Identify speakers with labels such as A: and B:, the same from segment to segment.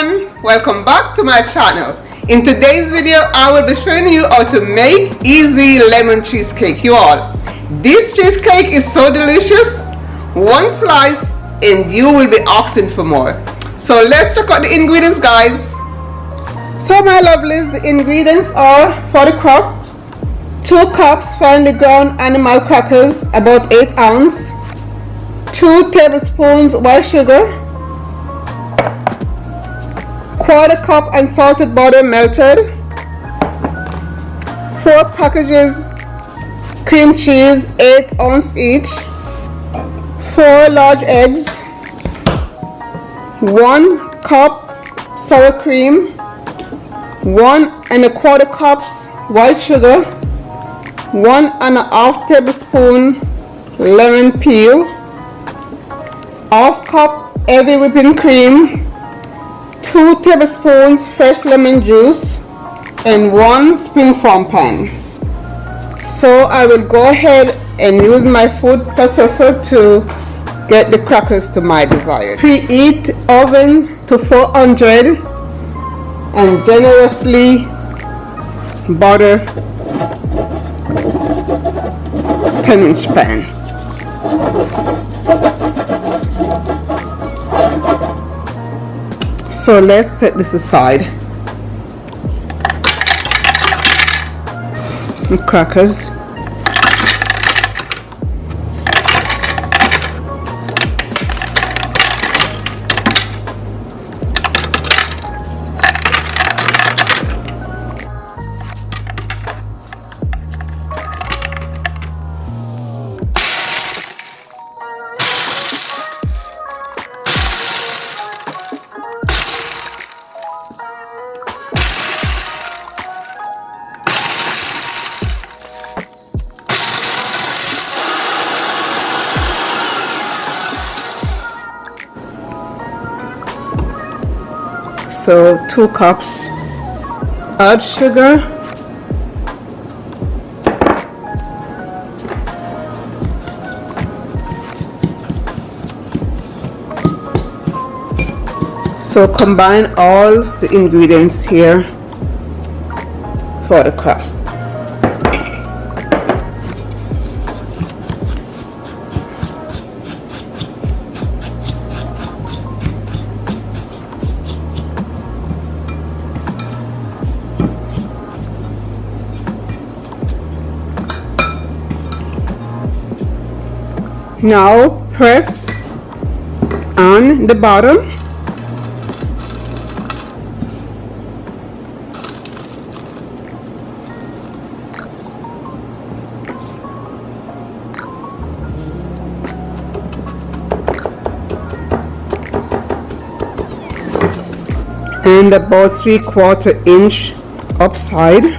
A: everyone, welcome back to my channel. In today's video I will be showing you how to make easy lemon cheesecake. You all, this cheesecake is so delicious. One slice and you will be asking for more. So let's check out the ingredients, guys. So my lovelies, the ingredients are for the crust: 2 cups finely ground animal crackers, about 8 ounce, 2 tablespoons white sugar, 1/4 cup unsalted butter melted, 4 packages cream cheese, 8 ounce each, 4 large eggs, 1 cup sour cream, 1 1/4 cups white sugar, 1 1/2 tablespoon lemon peel, 1/2 cup heavy whipping cream, 2 tablespoons fresh lemon juice, and 1 springform pan. So I will go ahead and use my food processor to get the crackers to my desired. Preheat oven to 400 and generously butter 10-inch pan. So let's set this aside. The crackers. So 2 cups, add sugar, so combine all the ingredients here for the crust. Now press on the bottom . And about 3/4 inch upside.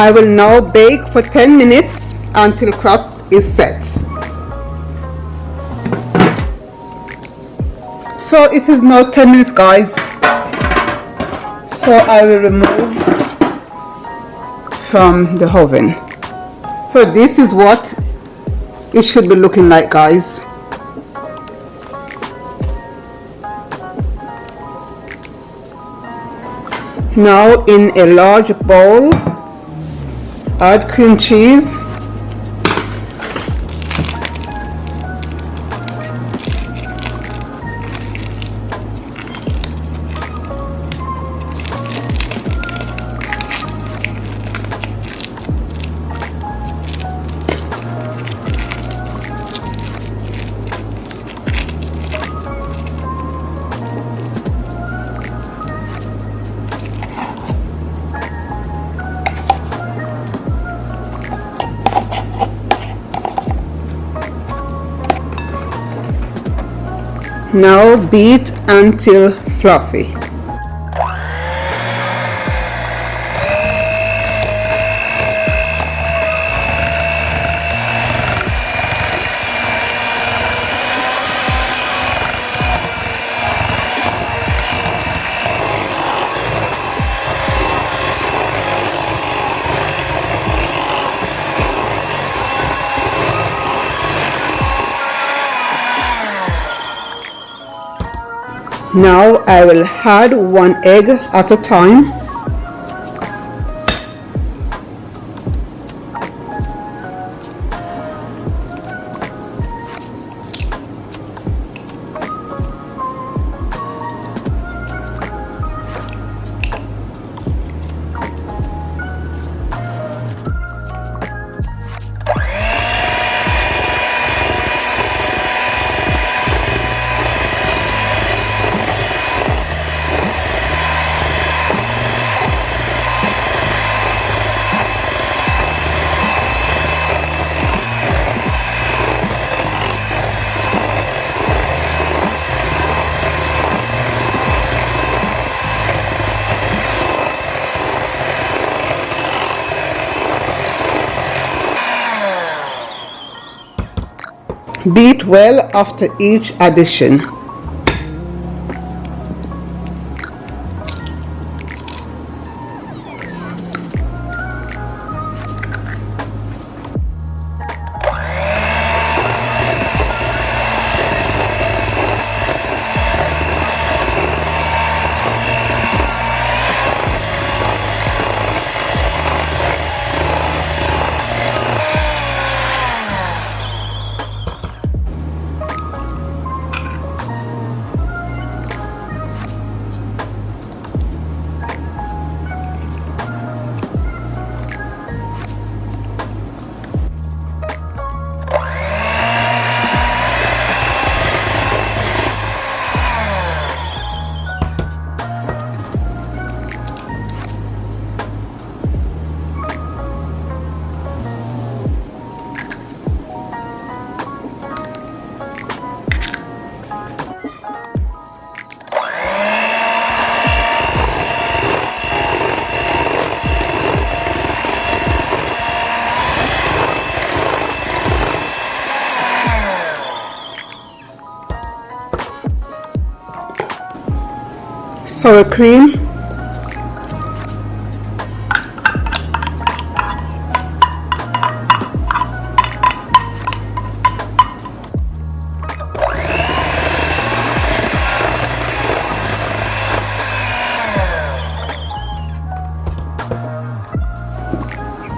A: I will now bake for 10 minutes until crust is set. So it is now 10 minutes, guys. So I will remove from the oven. So this is what it should be looking like, guys. Now in a large bowl, add cream cheese, Now beat until fluffy. Now I will add 1 egg at a time. Beat well after each addition. Sour cream,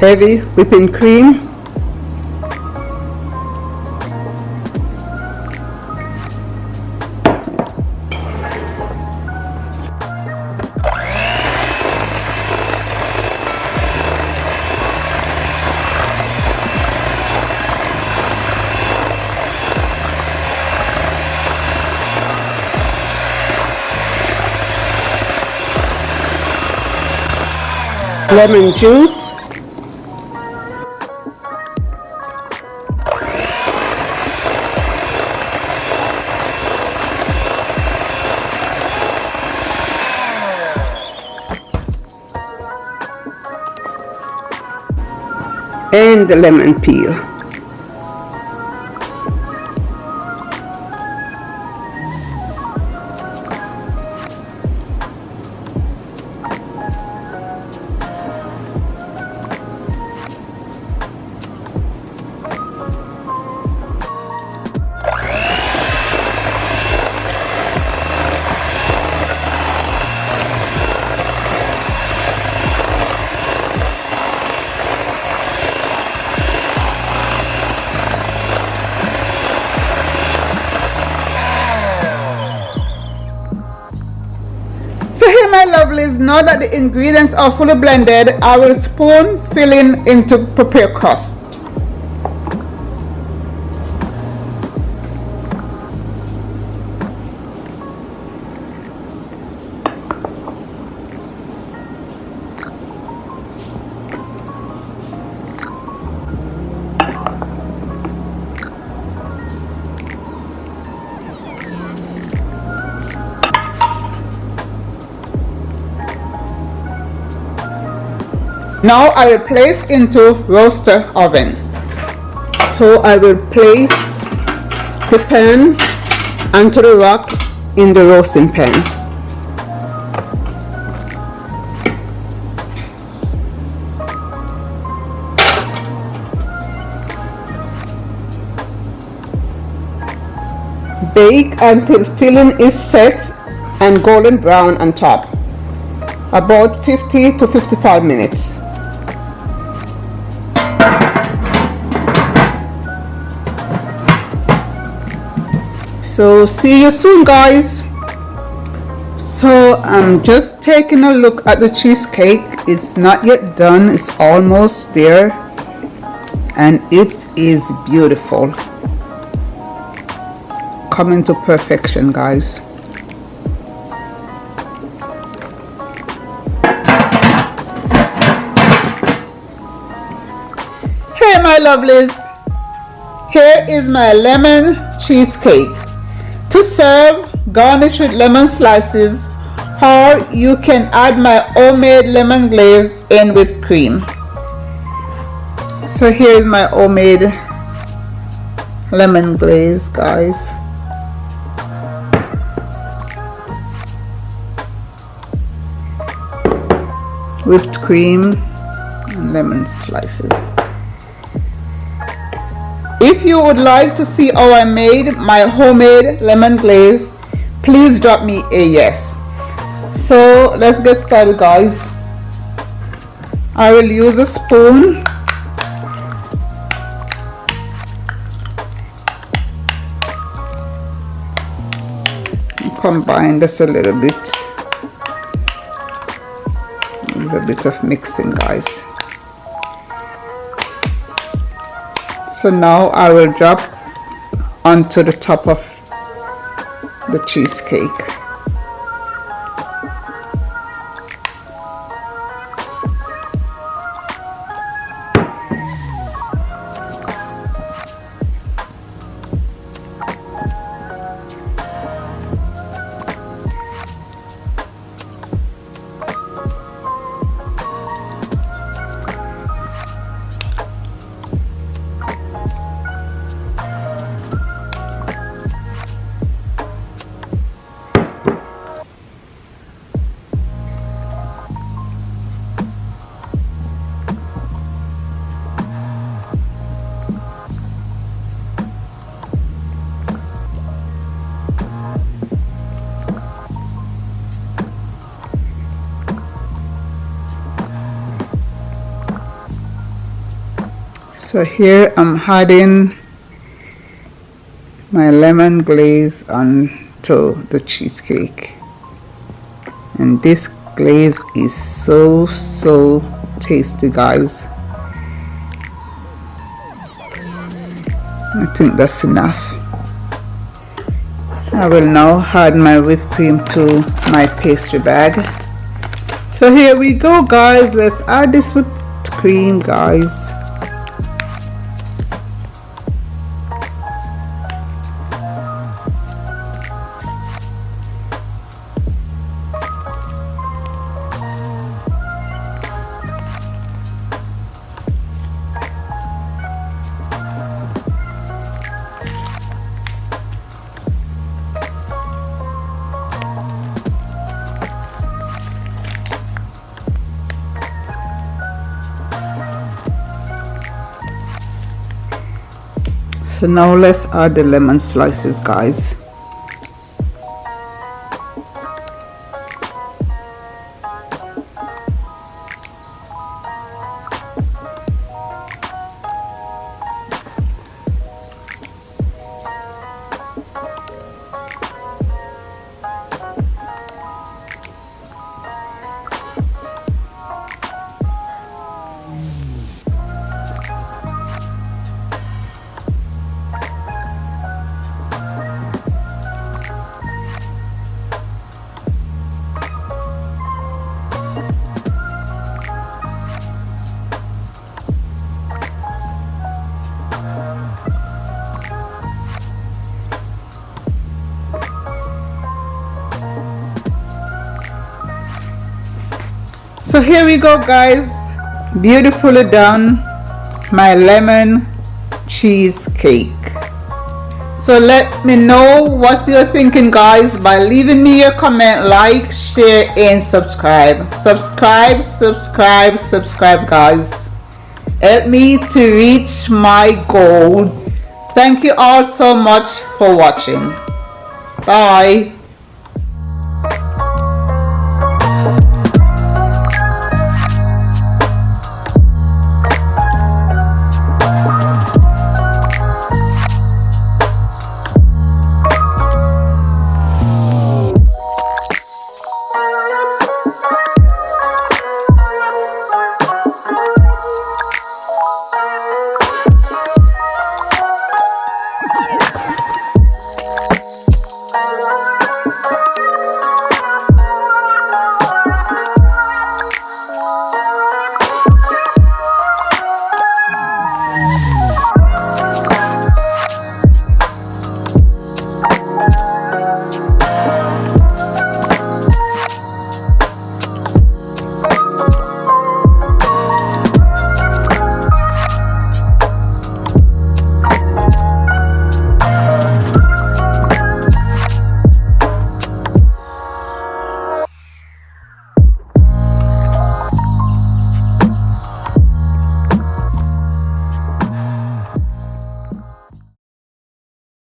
A: heavy whipping cream, lemon juice, and the lemon peel. So here my lovelies, now that the ingredients are fully blended, I will spoon filling into prepared crust. Now I will place into roaster oven. So I will place the pan onto the rack in the roasting pan. Bake until filling is set and golden brown on top. About 50 to 55 minutes. So see you soon, guys. So I'm just taking a look at the cheesecake. It's not yet done, it's almost there, and it is beautiful, coming to perfection, guys. Hey my lovelies, here is my lemon cheesecake. To serve, garnish with lemon slices, or you can add my homemade lemon glaze in with cream. So here is my homemade lemon glaze, guys. Whipped cream and lemon slices. If you would like to see how I made my homemade lemon glaze, please drop me a yes. So let's get started, guys. I will use a spoon. Combine this a little bit. A bit of mixing, guys. So now I will drop onto the top of the cheesecake. So here I'm adding my lemon glaze onto the cheesecake, and this glaze is so tasty, guys. I think that's enough. I will now add my whipped cream to my pastry bag. So here we go, guys. Let's add this whipped cream, guys. So now let's add the lemon slices, guys. So here we go, guys.
B: beautifully done my lemon cheesecake. So let me know what you're thinking, guys, by leaving me your comment, like, share, and subscribe. Subscribe, guys. Help me to reach my goal. Thank you all so much for watching. Bye.